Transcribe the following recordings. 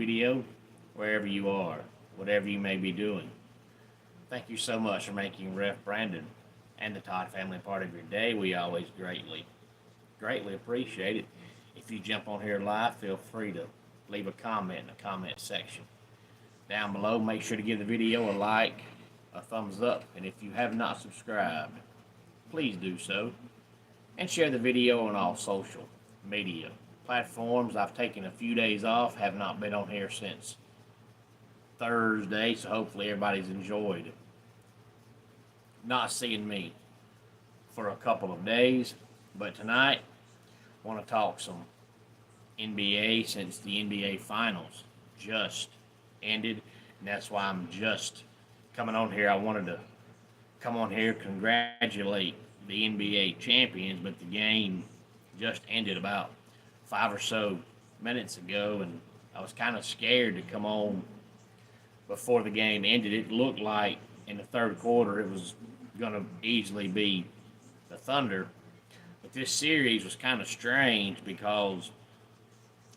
video wherever you are, whatever you may be doing. Thank you so much for making Ref Brandon and the Todd family part of your day. We always greatly appreciate it. If you jump on here live, feel free to leave a comment in the comment section. Down below, make sure to give the video a like, a thumbs up, and if you have not subscribed, please do so. And share the video on all social media platforms. I've taken a few days off, have not been on here since Thursday, so hopefully everybody's enjoyed not seeing me for a couple of days. But tonight, I want to talk some NBA since the NBA Finals just ended, and that's why I'm just coming on here. I wanted to come on here, congratulate the NBA champions, but the game just ended about 5 or so minutes ago, and I was kind of scared to come on before the game ended. It looked like in the third quarter it was going to easily be the Thunder, but this series was kind of strange because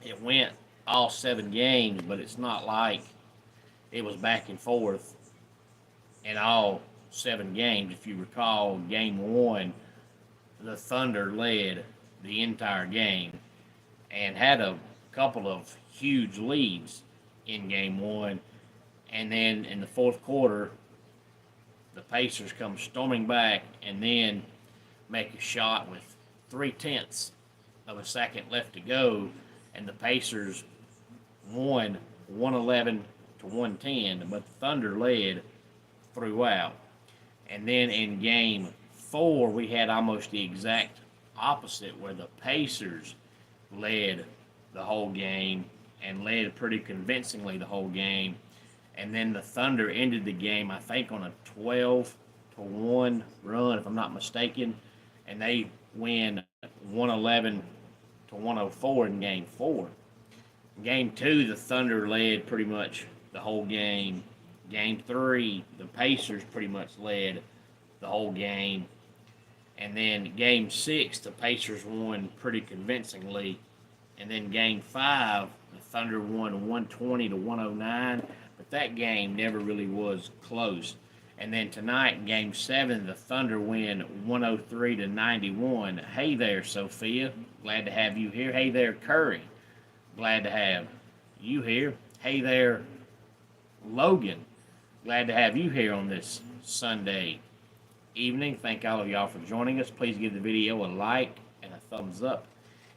it went all 7 games, but it's not like it was back and forth in all 7 games. If you recall, game 1, the Thunder led the entire game and had a couple of huge leads in game 1. And then in the fourth quarter, the Pacers come storming back and then make a shot with 3/10 of a second left to go, and the Pacers won 111 to 110, but the Thunder led throughout. And then in game 4, we had almost the exact opposite, where the Pacers led the whole game and led pretty convincingly the whole game. And then the Thunder ended the game, I think, on a 12-1 run, if I'm not mistaken, and they win 111 to 104 in game 4. In game 2, the Thunder led pretty much the whole game. Game 3, the Pacers pretty much led the whole game. And then game 6, the Pacers won pretty convincingly. And then game 5, the Thunder won 120 to 109. But that game never really was close. And then tonight, in game 7, the Thunder win 103 to 91. Hey there, Sophia. Glad to have you here. Hey there, Curry. Glad to have you here. Hey there, Logan. Glad to have you here on this Sunday evening. Thank all of y'all for joining us. Please give the video a like and a thumbs up.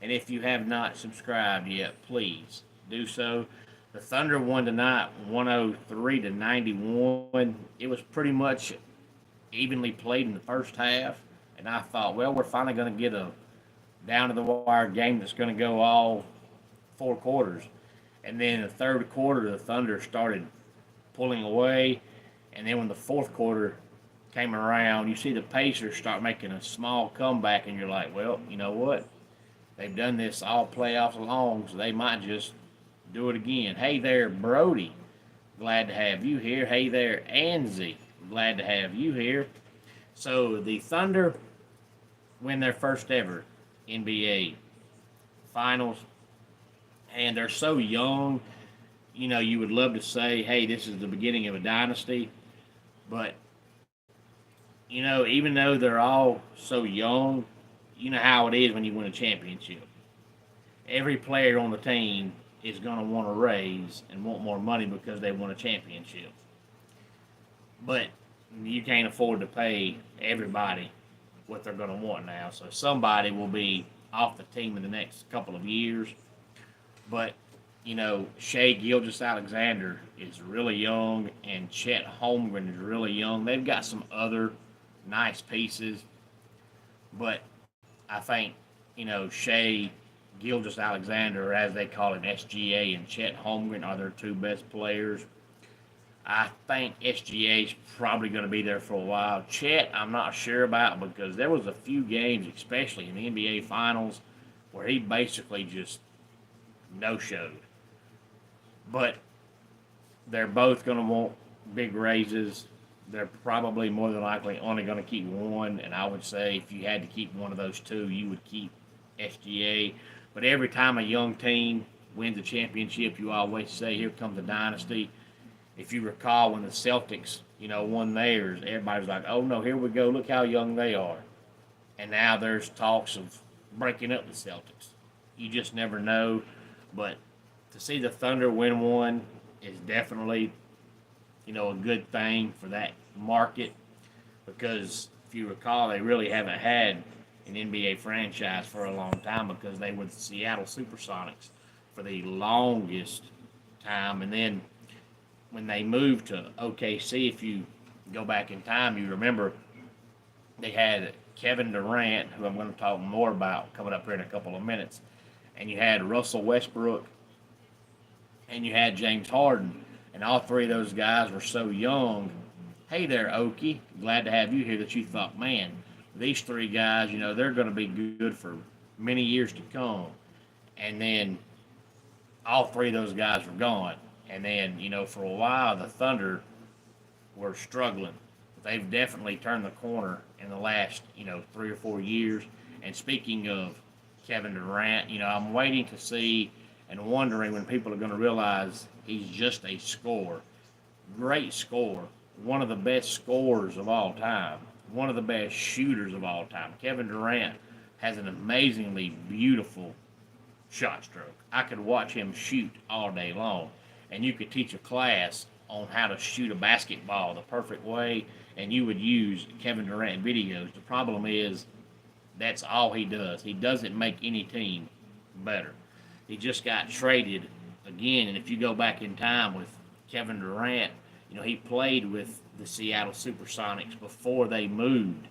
And if you have not subscribed yet, please do so. The Thunder won tonight 103 to 91. It was pretty much evenly played in the first half. And I thought, well, we're finally going to get a down-to-the-wire game that's going to go all 4 quarters. And then in the third quarter, the Thunder started pulling away. And then when the fourth quarter came around, you see the Pacers start making a small comeback, and you're like, well, you know what? They've done this all playoffs long, so they might just do it again. Hey there, Brody. Glad to have you here. Hey there, Anzie. Glad to have you here. So the Thunder win their first ever NBA Finals, and they're so young. You know, you would love to say, hey, this is the beginning of a dynasty, but you know, even though they're all so young, you know how it is when you win a championship. Every player on the team is going to want to raise and want more money because they won a championship. But you can't afford to pay everybody what they're going to want now. So somebody will be off the team in the next couple of years. But, you know, Shai Gilgeous-Alexander is really young, and Chet Holmgren is really young. They've got some other nice pieces, but I think, you know, Shai Gilgeous-Alexander, or as they call him, SGA, and Chet Holmgren are their 2 best players. I think SGA is probably going to be there for a while. Chet, I'm not sure about, because there was a few games, especially in the NBA Finals, where he basically just no-showed. But they're both going to want big raises. They're probably more than likely only going to keep one, and I would say if you had to keep one of those 2, you would keep SGA. But every time a young team wins the championship, you always say, here comes the dynasty. If you recall when the Celtics, won theirs, everybody was like, oh no, here we go, look how young they are. And now there's talks of breaking up the Celtics. You just never know. But to see the Thunder win one is definitely, a good thing for that market, because if you recall, they really haven't had an NBA franchise for a long time, because they were the Seattle Supersonics for the longest time. And then when they moved to OKC, if you go back in time, you remember they had Kevin Durant, who I'm going to talk more about coming up here in a couple of minutes, and you had Russell Westbrook, and you had James Harden, and all three of those guys were so young. Hey there, Okie. Glad to have you here, that you thought, man, these three guys, they're going to be good for many years to come. And then all three of those guys were gone. And then, for a while, the Thunder were struggling. They've definitely turned the corner in the last, 3 or 4 years. And speaking of Kevin Durant, I'm waiting to see and wondering when people are going to realize he's just a scorer. Great scorer. One of the best scorers of all time. One of the best shooters of all time. Kevin Durant has an amazingly beautiful shot stroke. I could watch him shoot all day long. And you could teach a class on how to shoot a basketball the perfect way, and you would use Kevin Durant videos. The problem is that's all he does. He doesn't make any team better. He just got traded again, and if you go back in time with Kevin Durant, he played with the Seattle Supersonics before they moved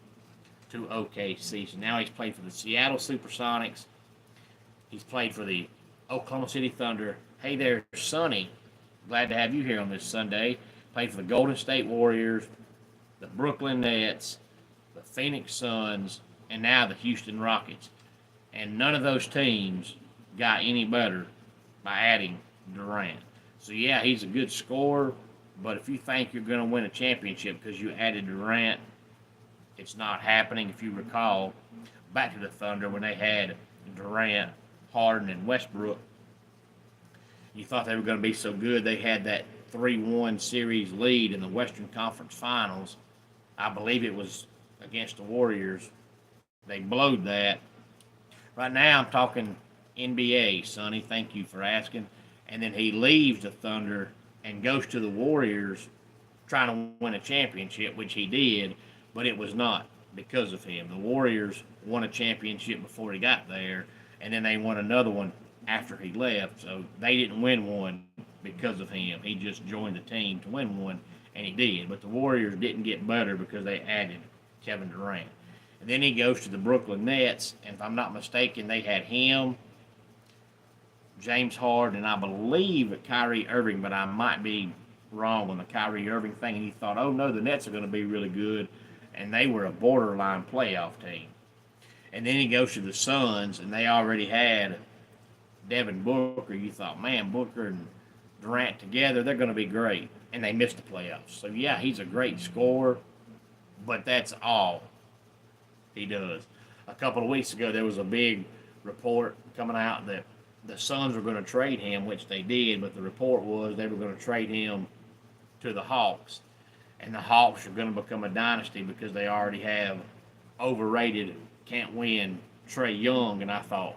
to OKC. So now he's played for the Seattle Supersonics. He's played for the Oklahoma City Thunder. Hey there, Sonny. Glad to have you here on this Sunday. Played for the Golden State Warriors, the Brooklyn Nets, the Phoenix Suns, and now the Houston Rockets. And none of those teams got any better by adding Durant. So yeah, he's a good scorer, but if you think you're going to win a championship because you added Durant, it's not happening. If you recall, back to the Thunder when they had Durant, Harden, and Westbrook, you thought they were going to be so good. They had that 3-1 series lead in the Western Conference Finals. I believe it was against the Warriors. They blowed that. Right now I'm talking NBA, Sonny. Thank you for asking. And then he leaves the Thunder and goes to the Warriors trying to win a championship, which he did, but it was not because of him. The Warriors won a championship before he got there, and then they won another one after he left. So they didn't win one because of him. He just joined the team to win one, and he did. But the Warriors didn't get better because they added Kevin Durant. And then he goes to the Brooklyn Nets, and if I'm not mistaken, they had him, James Harden, and I believe Kyrie Irving, but I might be wrong on the Kyrie Irving thing. And he thought, oh no, the Nets are going to be really good, and they were a borderline playoff team. And then he goes to the Suns, and they already had Devin Booker. You thought, man, Booker and Durant together, they're going to be great. And they missed the playoffs. So, yeah, he's a great scorer, but that's all he does. A couple of weeks ago, there was a big report coming out that the Suns were going to trade him, which they did, but the report was they were going to trade him to the Hawks. And the Hawks are going to become a dynasty because they already have overrated, can't win Trae Young. And I thought,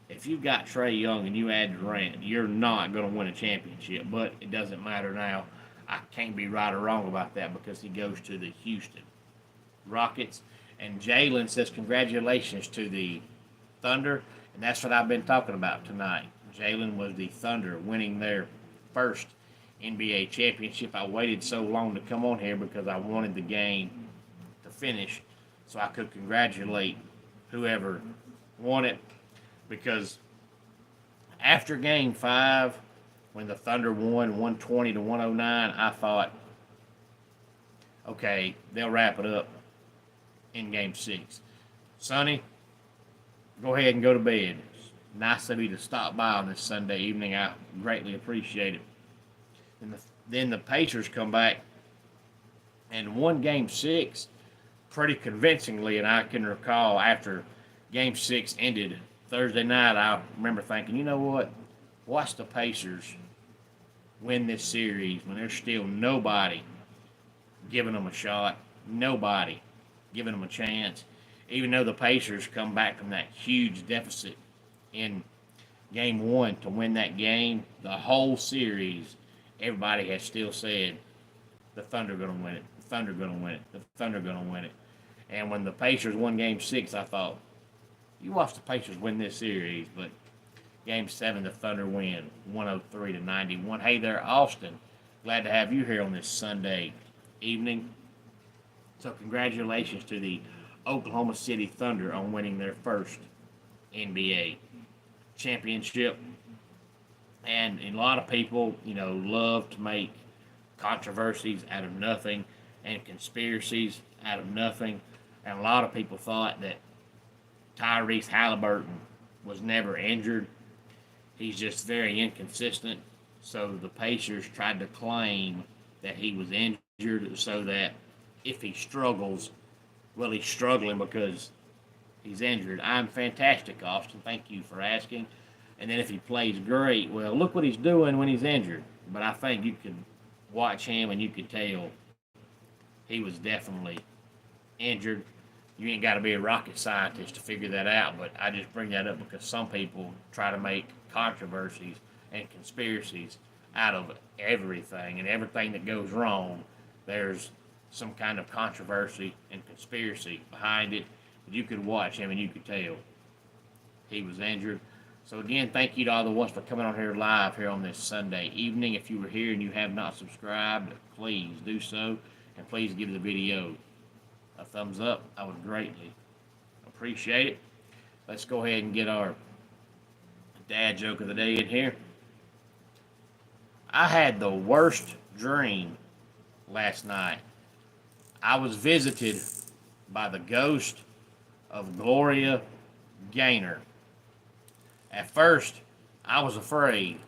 if you've got Trae Young and you add Durant, you're not going to win a championship. But it doesn't matter now. I can't be right or wrong about that because he goes to the Houston Rockets. And Jalen says congratulations to the Thunder. And that's what I've been talking about tonight. Jalen was the Thunder winning their first NBA championship. I waited so long to come on here because I wanted the game to finish so I could congratulate whoever won it. Because after Game 5, when the Thunder won 120 to 109, I thought, okay, they'll wrap it up in Game 6. Sonny, go ahead and go to bed. It's nice of you to stop by on this Sunday evening. I greatly appreciate it. And then the Pacers come back and won Game 6 pretty convincingly. And I can recall after Game 6 ended Thursday night, I remember thinking, you know what? watch the Pacers win this series when there's still nobody giving them a shot, nobody giving them a chance. Even though the Pacers come back from that huge deficit in game one to win that game, the whole series, everybody has still said the Thunder going to win it, the Thunder going to win it, the Thunder going to win it. And when the Pacers won game six, I thought, you watch the Pacers win this series, but game seven, the Thunder win 103-91. Hey there, Austin. Glad to have you here on this Sunday evening. So congratulations to the Oklahoma City Thunder on winning their first NBA championship. And a lot of people, love to make controversies out of nothing and conspiracies out of nothing. And a lot of people thought that Tyrese Halliburton was never injured. He's just very inconsistent. So the Pacers tried to claim that he was injured so that if he struggles, well, he's struggling because he's injured. I'm fantastic, Austin. Thank you for asking. And then if he plays great, well, look what he's doing when he's injured. But I think you could watch him and you could tell he was definitely injured. You ain't got to be a rocket scientist to figure that out, but I just bring that up because some people try to make controversies and conspiracies out of everything, and everything that goes wrong, there's some kind of controversy and conspiracy behind it. But you could watch him and you could tell he was injured. So again, thank you to all the ones for coming on here live here on this Sunday evening. If you were here and you have not subscribed, please do so, and please give the video a thumbs up. I would greatly appreciate it. Let's go ahead and get our dad joke of the day in here. I had the worst dream last night. I was visited by the ghost of Gloria Gaynor. At first, I was afraid.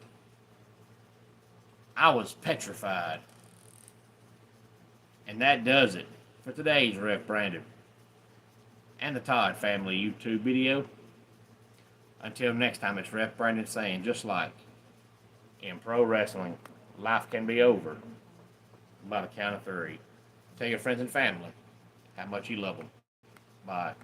I was petrified. And that does it for today's Ref Brandon and the Todd Family YouTube video. Until next time, it's Ref Brandon saying, just like in pro wrestling, life can be over by the count of three. Tell your friends and family how much you love them. Bye.